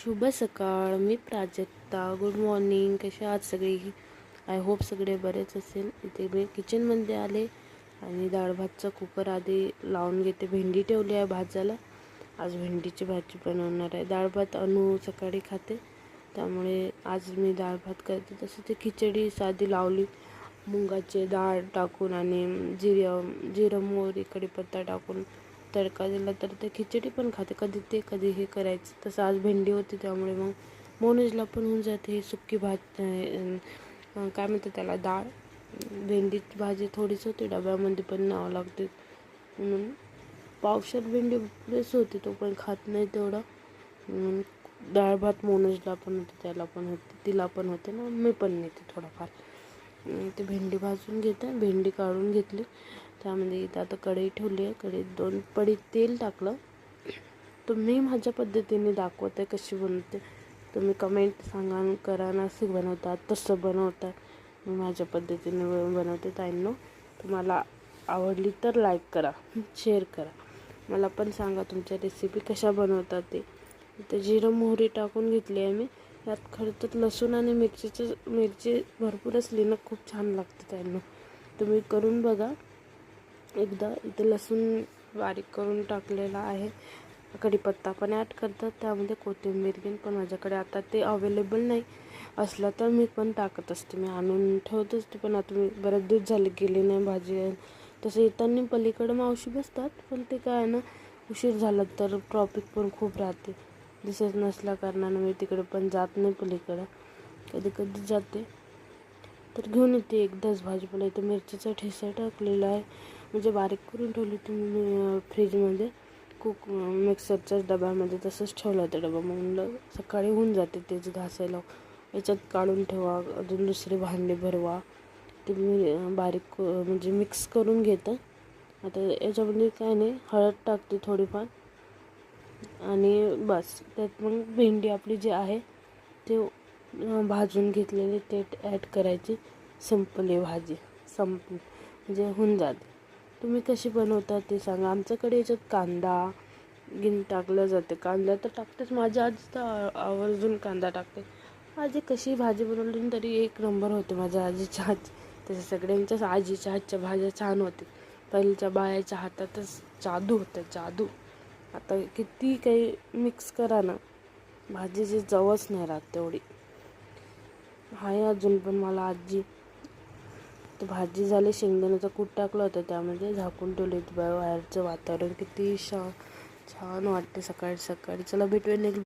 शुभ सकाळ. मी प्राजक्ता. Good morning. कसे आहात सगळे? आय होप सगळे बरेच असेल. इथे मी किचनमध्ये आले आणि डाळ भातचा कुकर आधी लावून घेते. भेंडी ठेवली आहे भाजायला. आज भेंडीची भाजी बनवणार आहे. डाळ भात अनु सकाळी खाते, त्यामुळे आज मी डाळ भात करते. तसं ते खिचडी साधी लावली, मुगाचे डाळ टाकून आणि जिरं मोहरी कढीपत्ता टाकून तडका दिला तर ते खिचडी पण खाते. कधी ते कधी हे करायचं. तसं आज भेंडी होती त्यामुळे मग मोनजला पण होऊन जाते. हे सुक्की भात काय म्हणतात त्याला, डाळ भेंडीची भाजी थोडीच होती, डब्यामध्ये पण न्यावं लागते म्हणून पावशेर भेंडी बेस होती. तो पण खात नाही तेवढा. डाळ भात मोनजला पण होते, त्याला पण होते, तिला पण होते ना, मी पण नेते थोडाफार. ते भेंडी भाजून घेते. भेंडी काढून घेतली. त्यामध्ये इथं आता कढई ठेवली आहे. कढईत 2 पडी तेल टाकलं. तुम्ही माझ्या पद्धतीने दाखवते कशी बनवते. तुम्ही कमेंट सांगा करा ना, असं बनवतात तसं बनवतात. मी माझ्या पद्धतीने बनवते. ताईंनो, तुम्हाला आवडली तर लाईक करा, शेअर करा. मला पण सांगा तुमच्या रेसिपी कशा बनवतात ते. इथे जिरं मोहरी टाकून घेतली आहे मी. यात खरं तर लसूण आणि मिरची भरपूर असली ना खूप छान लागते ताईंनो. तुम्ही करून बघा एकदा. इथे लसूण बारीक करून टाकलेला आहे. कढीपत्ता पण ॲड करतात त्यामध्ये, कोथिंबीर घेऊन. पण माझ्याकडे आता ते अवेलेबल नाही असलं तर मी पण टाकत असते. मी आणून ठेवत असते, पण आता मी बरेच दिवस झाले गेले नाही भाजी. तसं येताना पलीकडं मावशी बसतात, पण ते काय ना, उशीर झाला तर ट्रॉफिक पण खूप राहते. दिसत नसल्या कारणानं मी तिकडे पण जात नाही पलीकडं. कधी कधी जाते तर घेऊन येते एकदाच भाजीपाला. इथं मिरचीचा ठेसा टाकलेला आहे, म्हणजे बारीक करून ठेवली तुम्ही फ्रीजमध्ये मिक्सरच्याच डब्यामध्ये. तसंच ठेवलं होतं डबा. मग सकाळी होऊन जाते तेच घासायला. याच्यात काढून ठेवा, अजून दुसरे भांडे भरवा. ते मी बारीक म्हणजे मिक्स करून घेते. आता याच्यामध्ये काय नाही, हळद टाकते थोडीफार आणि बस. त्यात मग भेंडी आपली जी आहे ते भाजून घेतलेली ते ॲड करायची. संपली भाजी, संपली म्हणजे होऊन जाते. तुम्ही कशी बनवता ते सांगा. आमच्याकडे याच्यात कांदा टाकलं जाते. कांदा तर टाकतेच. माझ्या आजी तर आवर्जून कांदा टाकते. आजी कशी भाजी बनवली तरी एक नंबर होते माझ्या आजीच्या हातची. तसे सगळ्यांच्याच आजीच्या हातच्या भाज्या छान होते. पहिलीच्या बायाच्या हातातच जादू होतं, जादू. आता किती काही मिक्स करा ना, भाजीची चवच नाही राहत तेवढी. आहे अजून पण मला आजी. तर भाजी झाली, शेंगदाण्याचा कूट टाकला होता त्यामध्ये, झाकून ठेवले. बाहेरचं वातावरण किती छान वाटते सकाळी सकाळी. चला भेटूया नेक्स्ट